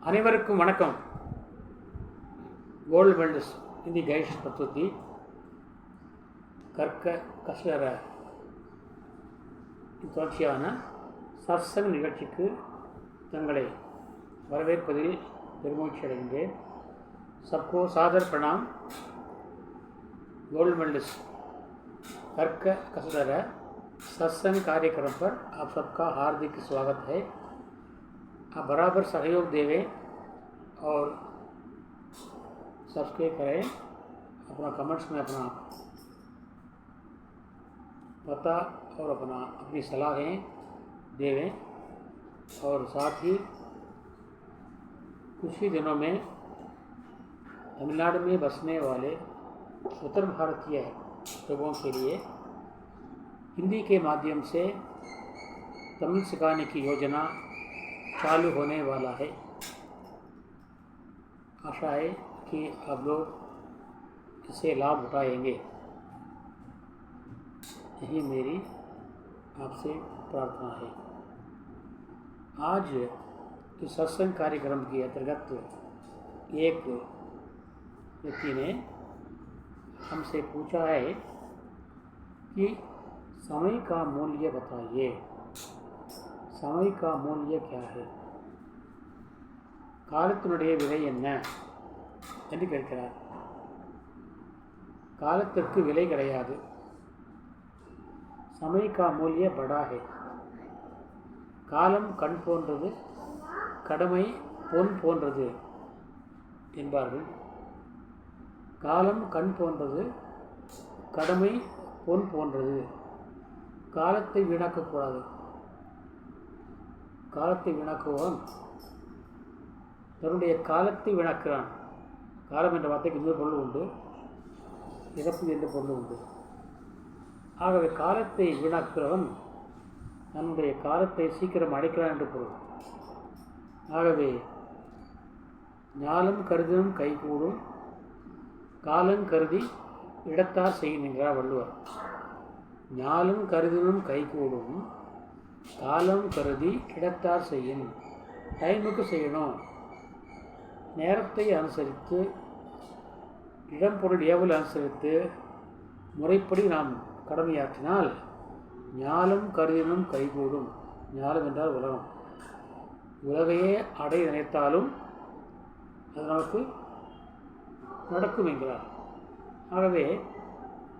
அனைவருக்கும் வணக்கம். Gold medalist Hindi கைஷ் பத்துத்தி கற்க கசர தொடர்ச்சியான சத்சங் நிகழ்ச்சிக்கு தங்களை வரவேற்பதில் பெருமகிழ்ச்சி அடைகின்றேன். सबको सादर प्रणाम. गोल्ड मेडलिस्ट कर्क कसदर सत्संग कार्यक्रम पर आप सबका हार्दिक स्वागत है. आप बराबर सहयोग देवें और सब्सक्राइब करें. अपना कमेंट्स में अपना पता और अपनी सलाहें देवें. और साथ ही कुछ ही दिनों में तमिलनाडु में बसने वाले उत्तर भारतीय लोगों के लिए हिंदी के माध्यम से तमिल सिखाने की योजना चालू होने वाला है. आशा है कि आप लोग इससे लाभ उठाएंगे. यही मेरी आपसे प्रार्थना है. आज इस सत्संग कार्यक्रम के अंतर्गत एक व्यक्ति ने हमसे पूछा है कि समय का मूल्य बताइए. समय का मूल्य क्या है? காலத்தினுடைய விலை என்ன என்று கேட்கிறார். காலத்திற்கு விலை கிடையாது. समय का मूल्य बड़ा है. காலம் கண் போன்றது, கடமை பொன் போன்றது என்பார்கள். காலம் கண் போன்றது, கடமை பொன் போன்றது. காலத்தை வீணாக்கக்கூடாது. காலத்தை வீணாக்குவான் தன்னுடைய காலத்தை வீணாக்குறான். காலம் என்ற வார்த்தைக்கு இன்னொரு பொருள் உண்டு, இறப்பு என்ற பொருள் உண்டு. ஆகவே காலத்தை வீணாக்குறவன் தன்னுடைய காலத்தை சீக்கிரம் அடைக்கிறான் என்று பொருள். ஆகவே ஞாலம் கருதினும் கைகூடும், காலம் கருதி இடத்தார் செய்யும் என்கிறார் வள்ளுவர். ஞாலம் கருதினும் கைகூடும், காலம் கருதி இடத்தார் செய்யும். டைமுக்கு செய்யணும். நேரத்தை அனுசரித்து, இடம் பொருள் ஏவல் அனுசரித்து முறைப்படி நாம் கடமையாற்றினால் ஞாலம் கருதினும் கைகூடும். ஞாலம் என்றால் உலகம். உலகையே அடைய நினைத்தாலும் அது நமக்கு நடக்கும் என்கிறார். ஆகவே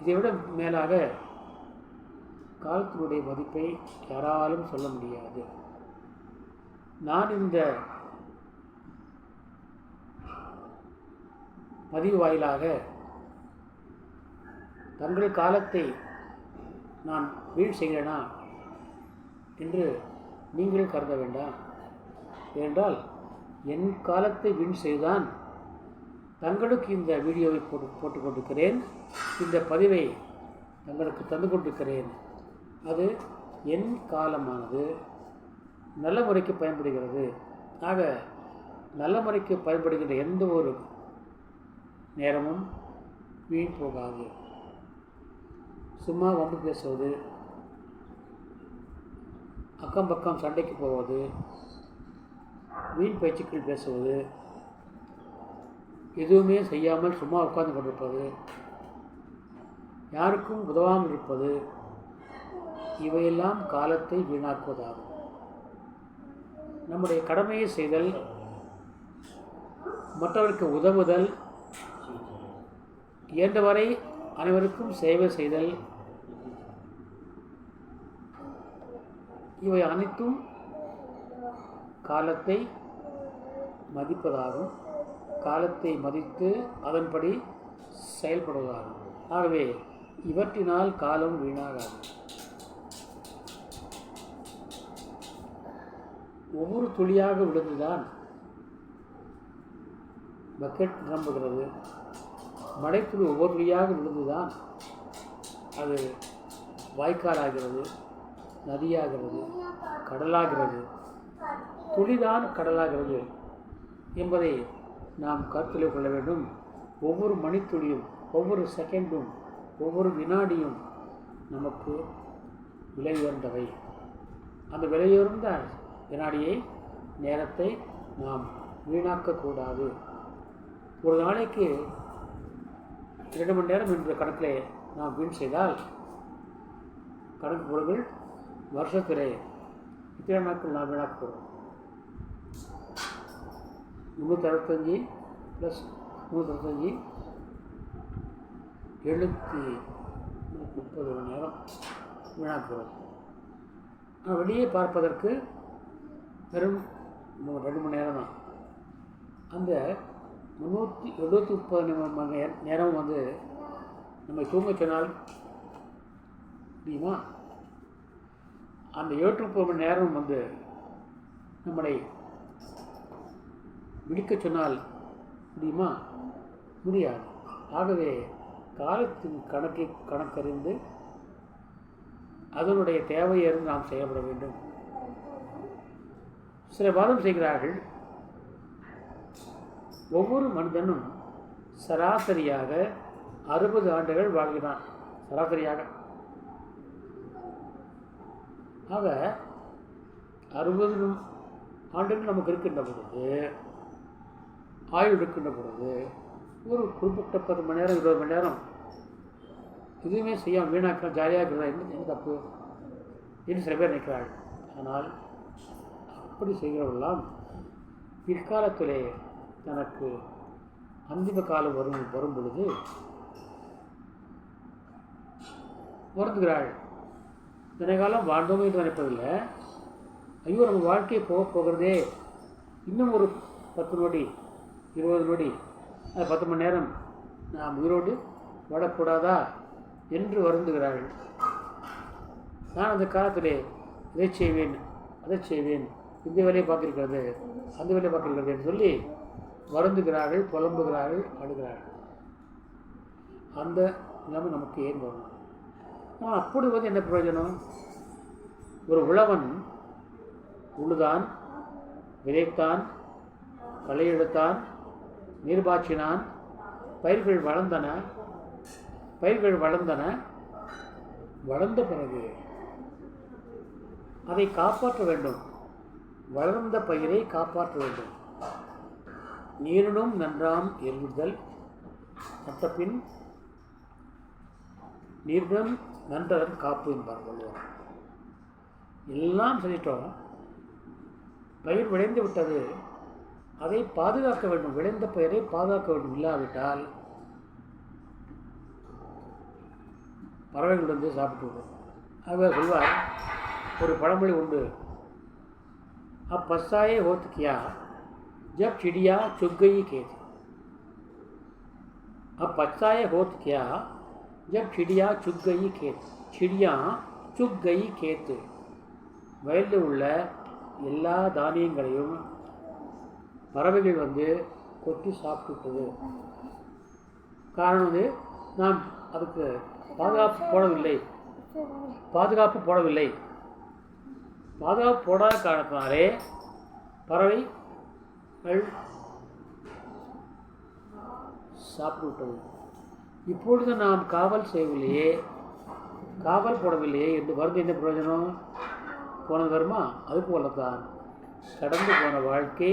இதைவிட மேலாக காலத்தினுடைய மதிப்பை யாராலும் சொல்ல முடியாது. நான் இந்த பதிவு வாயிலாக தங்கள் காலத்தை நான் வீண் செய்கிறேனா என்று நீங்கள் கருத வேண்டாம். ஏனென்றால் என் காலத்தை வீண் செய்துதான் தங்களுக்கு இந்த வீடியோவை போட்டு கொண்டிருக்கிறேன். இந்த பதிவை தங்களுக்கு தந்து கொண்டிருக்கிறேன். அது என் காலமானது நல்ல முறைக்கு பயன்படுகிறது. ஆக நல்ல முறைக்கு பயன்படுகின்ற எந்த ஒரு நேரமும் வீண் போகாது. சும்மா வம்பு பேசுவது, அக்கம் பக்கம் சண்டைக்கு போவது, வீண் பேச்சுக்கள் பேசுவது, எதுவுமே செய்யாமல் சும்மா உட்கார்ந்து கொண்டிருப்பது, யாருக்கும் உதவாமல் இருப்பது, இவையெல்லாம் காலத்தை வீணாக்குவதாகும். நம்முடைய கடமையை செய்தல், மற்றவருக்கு உதவுதல், இயன்றவரை அனைவருக்கும் சேவை செய்தல், இவை அனைத்தும் காலத்தை மதிப்பதாகும். காலத்தை மதித்து அதன்படி செயல்படுவதாகும். ஆகவே இவற்றினால் காலம் வீணாகாது. ஒவ்வொரு துளியாக விழுந்துதான் பக்கெட் நிரம்புகிறது. மழைத்துளி ஒவ்வொரு துளியாக விழுந்துதான் அது வாய்க்காலாகிறது, நதியாகிறது, கடலாகிறது. துளிதான் கடலாகிறது என்பதை நாம் கருத்தில் கொள்ள வேண்டும். ஒவ்வொரு மணித்துளியும், ஒவ்வொரு செகண்டும், ஒவ்வொரு வினாடியும் நமக்கு விலை உயர்ந்தவை. அந்த விலையுயர்ந்த வினாடியை, நேரத்தை நாம் வீணாக்கக்கூடாது. ஒரு நாளைக்கு 2 மணி நேரம் என்ற கணக்கில் நாம் வீண் செய்தால் கணக்கு பொருள்கள் வருஷத்திலே இத்தனை நாட்கள் நாம் வீணாக்குறோம். 365 + 365 730 மணி நேரம் வீணாக்குறோம். ஆனால் வெளியே பார்ப்பதற்கு வெறும் 2 மணி நேரம் தான். அந்த 330 மணி நேரம் நம்ம தூங்க சொன்னால் முடியுமா? அந்த 730 மணி நேரம் நம்மளை விழிக்க சொன்னால் முடியுமா? முடியாது. ஆகவே காலத்தின் கணக்கறிந்து அதனுடைய தேவையறிந்து நாம் செயல்பட வேண்டும். சில வாதம் செய்கிறார்கள், ஒவ்வொரு மனிதனும் சராசரியாக 60 ஆண்டுகள் வாழ்கிறான். சராசரியாக. ஆக 60 ஆண்டுகள் நமக்கு இருக்கின்ற பொழுது, ஆயுள் இருக்கின்ற பொழுது, ஒரு குறிப்பிட்ட 10 மணி நேரம் 20 மணி நேரம் எதுவுமே செய்யாமல் வீணாக்க ஜாலியாக இருக்கிறதா என்ன தப்பு என்று சில பேர் நினைக்கிறார்கள். ஆனால் அப்படி செய்கிறவர்களெல்லாம் பிற்காலத்திலே தனக்கு அந்திம காலம் வரும் பொழுது வருந்துகிறாள். இத்தனை காலம் வாழ்ந்தோமே என்று நினைப்பதில்லை. ஐயோ, நம்ம வாழ்க்கையை போகிறதே, இன்னும் ஒரு 10 நொடி 20 நொடி 10 மணி நேரம் நாம் உயிரோடு வாழக்கூடாதா என்று வருந்துகிறார்கள். நான் அந்த காலத்திலே இதை செய்வேன், அதை செய்வேன், இந்த வேலையை பார்க்கிருக்கிறது, அந்த வேலையை பார்க்கிருக்கிறது என்று சொல்லி வருந்துகிறார்கள், புலம்புகிறார்கள், அழுகிறார்கள். அந்த நிலைமை நமக்கு ஏன் வரணும்? ஆனால் அப்படி என்ன பிரயோஜனம்? ஒரு உழவன் உழுதான், விதைத்தான், களை எடுத்தான், நீர்பாய்ச்சினான், பயிர்கள் வளர்ந்தன. வளர்ந்த பிறகு அதை காப்பாற்ற வேண்டும். வளர்ந்த பயிரை காப்பாற்ற வேண்டும். நீரினும் நன்றாம் எருதல் மற்றபின் நீரினும் நன்றன் காப்பு என்பார் வள்ளுவர். எல்லாம் செஞ்சிட்டோம், பயிர் விளைந்து விட்டது, அதை பாதுகாக்க வேண்டும். விளைந்த பயிரை பாதுகாக்க வேண்டும். இல்லாவிட்டால் பறவைகள் சாப்பிட்டு விடும். ஆகவே சொல்வார், ஒரு பழமொழி உண்டு, அப்பசாயே ஹோத் கியா ஜப் சிடியா சுக்கயி கேத்து. அப்பசாயே ஹோத் கியா ஜப் சிடியா சுக்கயி கேத்து. சிடியா சுக்கயி கேத்து. வயலில் உள்ள எல்லா தானியங்களையும் பறவைகள் கொத்தி சாப்பிட்டுட்டது. காரணம் நாம் அதுக்கு பாதுகாப்பு போடவில்லை. பாதுகாப்பு போடாத காரணத்தினாலே பறவைகள் சாப்பிட்டு விட்டது. இப்பொழுது நாம் காவல் செய்யவில்லையே, காவல் போடவில்லையே என்று வருது. என்ன பிரயோஜனம்? போனது வருமா? அது போலத்தான் கடந்து போன வாழ்க்கை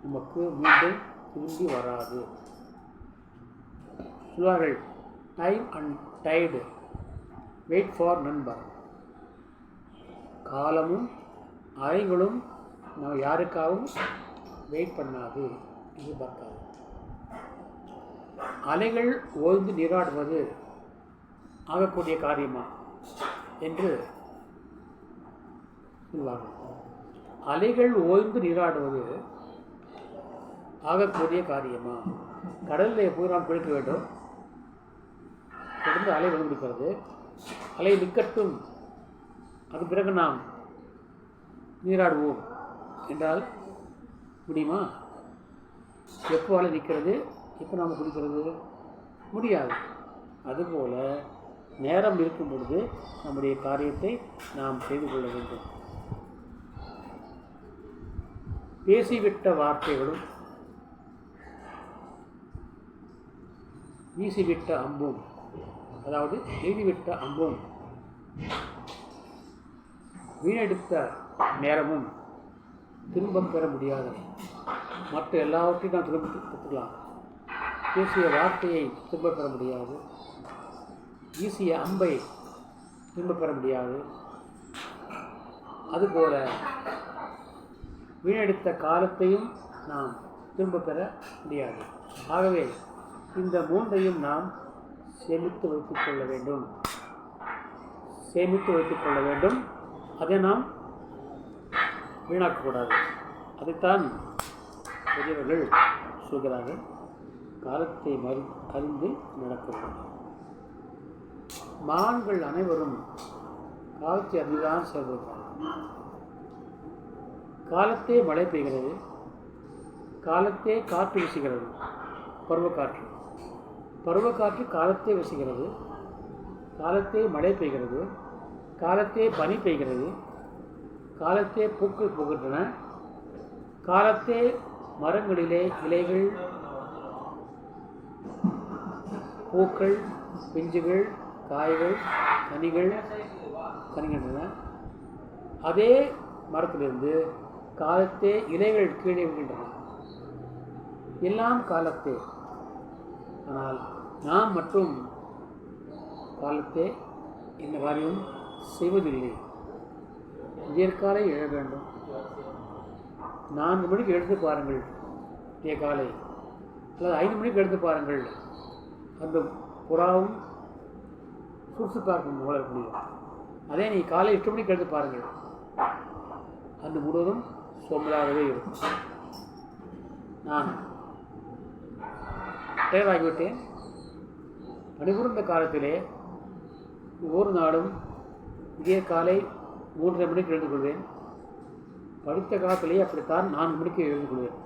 நமக்கு மீண்டும் திரும்பி வராது. சொல்வார்கள், time and tide wait for நண்பர். காலமும் அலைகளும் நம்ம யாருக்காகவும் வெயிட் பண்ணாது, எதிர்பார்க்காது. அலைகள் ஓய்ந்து நீராடுவது ஆகக்கூடிய காரியமா என்று சொல்வார்கள். அலைகள் ஓய்ந்து நீராடுவது ஆகக்கூடிய காரியமா? கடலில் போய் நாம் குளிக்க வேண்டும், தொடர்ந்து அலை வந்துவிடுகிறது. அலை நிற்கட்டும், அது பிறகு நாம் நீராடுவோம் என்றால் முடியுமா? எப்போ அலை நிற்கிறது, எப்போ நாம் குளிக்கிறது? முடியாது. அதுபோல் நேரம் இருக்கும் பொழுது நம்முடைய காரியத்தை நாம் செய்து கொள்ள வேண்டும். பேசிவிட்ட வார்த்தைகளும் வீசிவிட்ட அம்பும், அதாவது எழுதிவிட்ட அம்பும் வீணெடுத்த நேரமும் திரும்பப் பெற முடியாதவை. மற்ற எல்லாவற்றையும் நாம் திரும்ப பெற்றுக்கலாம். பேசிய வார்த்தையை திரும்ப பெற முடியாது, வீசிய அம்பை திரும்ப பெற முடியாது. அதுபோல வீணடித்த காலத்தையும் நாம் திரும்ப பெற முடியாது. ஆகவே இந்த மூன்றையும் நாம் சேமித்து வைத்துக் கொள்ள வேண்டும். அதை நாம் வீணாக்கக்கூடாது. அதைத்தான் பெரியவர்கள் சொல்கிறார்கள், காலத்தை அறிந்து நடக்க வேண்டும். மான்கள் அனைவரும் காலத்தை அறிந்துதான் செயல்படுகிறார்கள். காலத்தே மழை பெய்கிறது, காலத்தே காற்று வீசுகிறது, பருவக்காற்று காலத்தே வீசுகிறது, காலத்தே மழை பெய்கிறது, காலத்தே பனி பெய்கிறது, காலத்தே பூக்கள் புகின்றன, காலத்தே மரங்களிலே இலைகள், பூக்கள், பிஞ்சுகள், காய்கள், கனிகின்றன. அதே மரத்திலிருந்து காலத்தே இலைகள் கீழே விழுகின்றன. எல்லாம் காலத்தே. ஆனால் நாம் மட்டும் காலத்தே இந்த காரியம் செய்வதில்லை. விடியற்காலை எழ வேண்டும். 4 மணிக்கு எழுந்து பாருங்கள், விடிய காலை, அல்லது 5 மணிக்கு எழுந்து பாருங்கள். அந்த புறாவும் சுறுசுறுப்பாக வளர முடியும். அதே நீ காலை 8 மணிக்கு எழுந்து பாருங்கள், அந்த முழுவதும் சோம்பலாகவே இருக்கும். நான் தயாராகிவிட்டேன். பணிபுரிந்த காலத்திலே ஒவ்வொரு நாளும் விடிய காலை 3:30 மணிக்கு எழுந்து கொள்வேன். படித்த காலத்திலேயே அப்படித்தான் 4 மணிக்கு எழுந்து கொள்வேன்.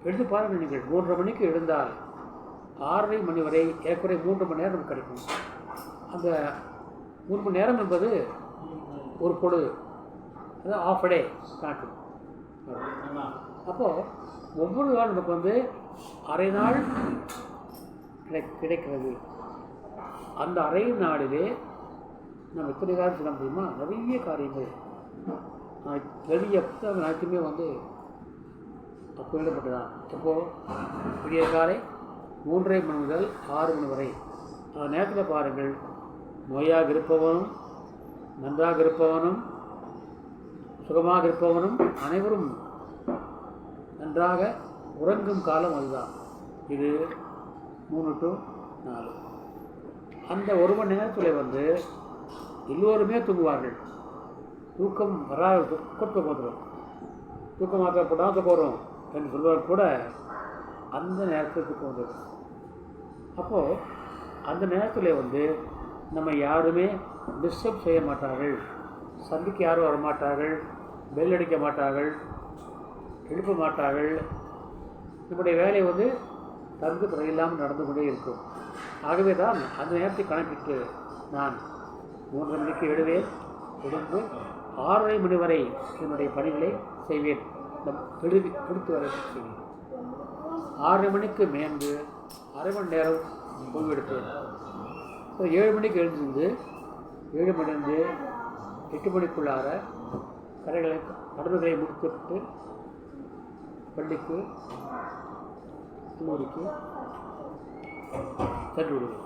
எழுந்து பாருங்கள், நீங்கள் 3:30 மணிக்கு எழுந்தால் 6:30 மணி வரை ஏற்குறை 3 மணி நேரம் கிடைக்கும். அந்த 3 மணி நேரம் என்பது ஒரு பொழுது, அது ஆஃப் டே கணக்கு. அப்போது ஒவ்வொரு நாள் நமக்கு அரை நாள் கிடைக்கிறது. அந்த அரை நாளிலே நம்ம எத்தனை காரியம் சொல்ல முடியுமா? நிறைய காரியங்கள். நிறைய புத்தகங்கள் அனைத்துமே அப்போ எழுதப்பட்டுதான். இப்போது விடிய காலை 3:30 மணி முதல் 6 மணி வரை அந்த நேரத்தில் பாருங்கள், நோயாக இருப்பவனும் நன்றாக இருப்பவனும் சுகமாக இருப்பவனும் அனைவரும் நன்றாக உறங்கும் காலம் அதுதான். இது 3 to 4. அந்த 1 மணி நேரத்தில் எல்லோருமே தூங்குவார்கள். தூக்கம் வராது, தூக்கம் வந்துடும். தூக்கம் மாத்திரை போட்டால் தூக்கம் வரும் என்று சொல்வார் கூட அந்த நேரத்தில் தூக்கம் வந்துடும். அப்போது அந்த நேரத்தில் நம்ம யாருமே டிஸ்டர்ப் செய்ய மாட்டார்கள், சந்திக்க யாரும் வரமாட்டார்கள், பெல் அடிக்க மாட்டார்கள், எழுப்ப மாட்டார்கள். நம்முடைய வேலை தங்கு துறையில்லாமல் நடந்து கொண்டே இருக்கும். ஆகவே தான் அந்த நேரத்தை கணக்கிட்டு நான் 3:30 மணிக்கு எழுந்து 6:30 மணி வரை என்னுடைய பணிகளை செய்வேன். பிடித்து வரை செய்வேன். 6:30 மணிக்கு மேய்ந்து அரை மணி நேரம் ஓய்வெடுப்பேன். 7 மணிக்கு எழுந்திருந்து 7 மணிலேருந்து 8 மணிக்குள்ளார கடமைகளை முடித்துவிட்டு பள்ளிக்கு கல்லூரிக்கு சென்று விடுவேன்.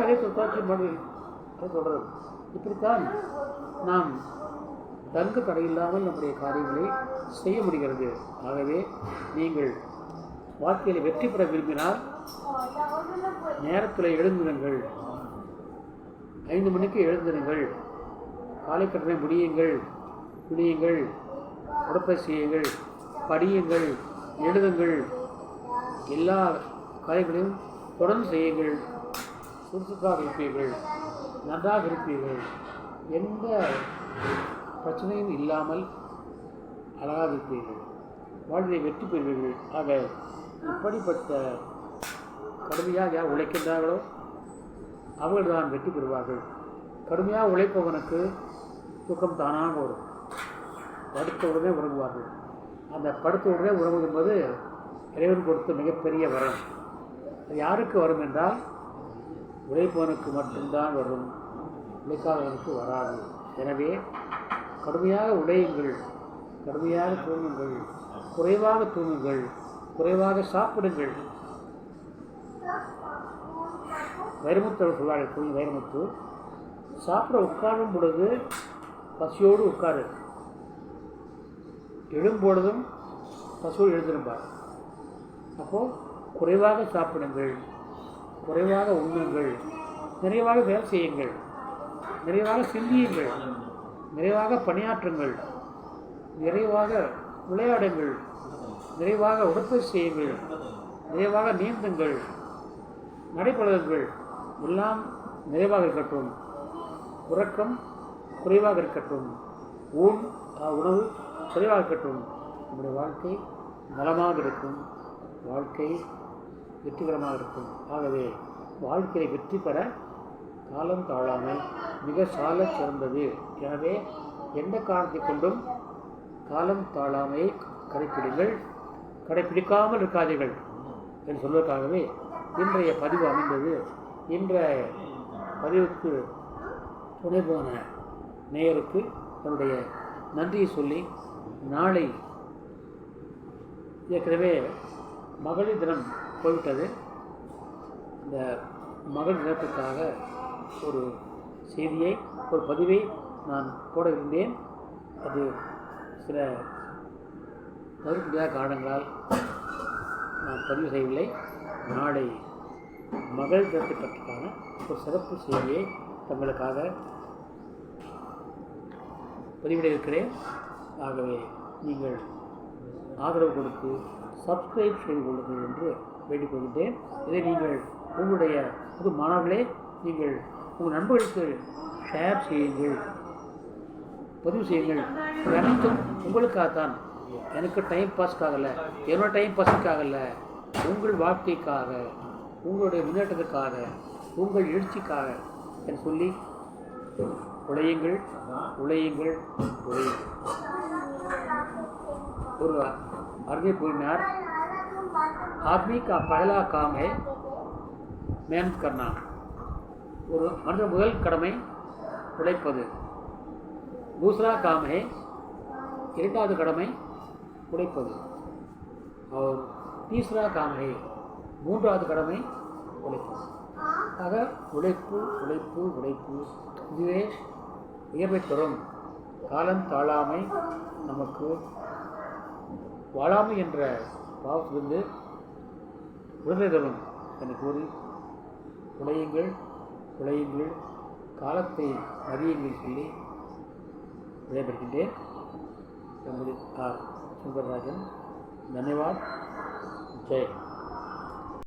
அதே தொத்தாட்சி மணி அதை தொடரும். இப்படித்தான் நாம் தங்கு தடையில்லாமல் நம்முடைய காரியங்களை செய்ய முடிகிறது. ஆகவே நீங்கள் வாழ்க்கையில் வெற்றி பெற விரும்பினால் நேரத்தில் எழுந்திருங்கள். 5 மணிக்கு எழுந்திருங்கள். காலை கடனை முடியுங்கள், உடற்பயிற்சி செய்யுங்கள், படியுங்கள், எழுதுங்கள். எல்லா காரியங்களையும் தொடர்ந்து செய்யுங்கள். சுறுசுறுப்பாக இருப்பீர்கள், நன்றாக இருப்பீர்கள். எந்த பிரச்சனையும் இல்லாமல் அழகாக இருப்பீர்கள். வாழ்வை வெற்றி பெறுவீர்கள். ஆக இப்படிப்பட்ட கடுமையாக யார் உழைக்கின்றார்களோ அவர்கள் தான் வெற்றி பெறுவார்கள். கடுமையாக உழைப்பவனுக்கு தூக்கம் தானாக வரும். படுத்த உடனே உறங்குவார்கள். அந்த படுத்த உடனே உறங்குவது என்பது இறைவன் கொடுத்த மிகப்பெரிய வரம். அது யாருக்கு வரும் என்றால் உழைப்பவனுக்கு மட்டும்தான் வரும், உழைக்காதவனுக்கு வராது. எனவே கடுமையாக உழையுங்கள். கடுமையாக தூங்குங்கள், குறைவாக தூங்குங்கள், குறைவாக சாப்பிடுங்கள். வைரமுத்து அவர் சொல்வார்கள், தூங்கி வைரமுத்து, சாப்பிட உட்காரும் பொழுது பசியோடு உட்காரு, எழும்பொழுதும் பசியோடு எழுந்திருப்பார். அப்போது குறைவாக சாப்பிடுங்கள், குறைவாக உண்ணுங்கள், நிறைவாக வேலை செய்யுங்கள், நிறைவாக சிந்தியுங்கள், நிறைவாக பணியாற்றுங்கள், நிறைவாக விளையாடுங்கள், நிறைவாக உடற்பயிற்சி செய்யுங்கள், நிறைவாக நீந்துங்கள், நடைபழகுங்கள். எல்லாம் நிறைவாக இருக்கட்டும். உறக்கம் குறைவாக இருக்கட்டும். உணவு குறைவாக இருக்கட்டும். நம்முடைய வாழ்க்கை நலமாக இருக்கும், வாழ்க்கை வெற்றிகரமாக இருக்கும். ஆகவே வாழ்க்கையை வெற்றி பெற காலம் தாழாமை மிக சால சிறந்தது. எனவே எந்த காரணத்தை கொண்டும் காலம் தாழாமை கடைப்பிடிங்கள், கடைப்பிடிக்காமல் இருக்காதீர்கள் என்று சொல்வதற்காகவே இன்றைய பதிவு அமைந்தது. இன்றைய பதிவுக்கு துணை போன நேயருக்கு என்னுடைய நன்றியை சொல்லி, நாளை ஏற்கனவே மகளிர் தினம் போய்விட்டது. இந்த மகளிர் தினத்துக்காக ஒரு செய்தியை, ஒரு பதிவை நான் போட இருந்தேன். அது சில தவிர்க்க முடியாத காரணங்களால் நான் பதிவு செய்யவில்லை. நாளை மகளிர் தினத்தை பற்றிக்கான ஒரு சிறப்பு செய்தியை தங்களுக்காக பதிவிட இருக்கிறேன். ஆகவே நீங்கள் ஆதரவு கொடுத்து சப்ஸ்கிரைப் செய்து கொள்ளுங்கள் என்று வேண்டிக் கொள்கின்றேன். இதை நீங்கள் உங்களுடைய புது மாணவர்களே நீங்கள் உங்கள் நண்பர்களுக்கு ஷேர் செய்யுங்கள், பதிவு செய்யுங்கள். இது அனைத்தும் உங்களுக்காகத்தான். எனக்கு டைம் பாஸ்க்காகல, என்னோட டைம் பாஸுக்காகல, உங்கள் வாழ்க்கைக்காக, உங்களுடைய முன்னேற்றத்துக்காக, உங்கள் எழுச்சிக்காக என்று சொல்லி உழையுங்கள், உழையுங்கள், உழையுங்கள். ஒரு அறிஞர் கூறினார், आदमी का पहला काम है मेहनत करना. ஒரு மனித முதல் கடமை உழைப்பது. दूसरा काम है, இரண்டாவது கடமை உழைப்பது. और तीसरा काम है, மூன்றாவது கடமை உழைப்பது. ஆக உழைப்பு உழைப்பு உழைப்பு இதுவே உயர்வை தரும். காலம் தாழாமை நமக்கு வாழாமை என்ற பாவத்திலிருந்து விடுதலை தரும் என்று கூறி உழையுங்கள், உழையுங்கள், காலத்தை மதியுங்கள் சொல்லி விடைபெறுகின்றேன். நமது ஆர் சுந்தரராஜன். தன்யவாத். ஜெய்.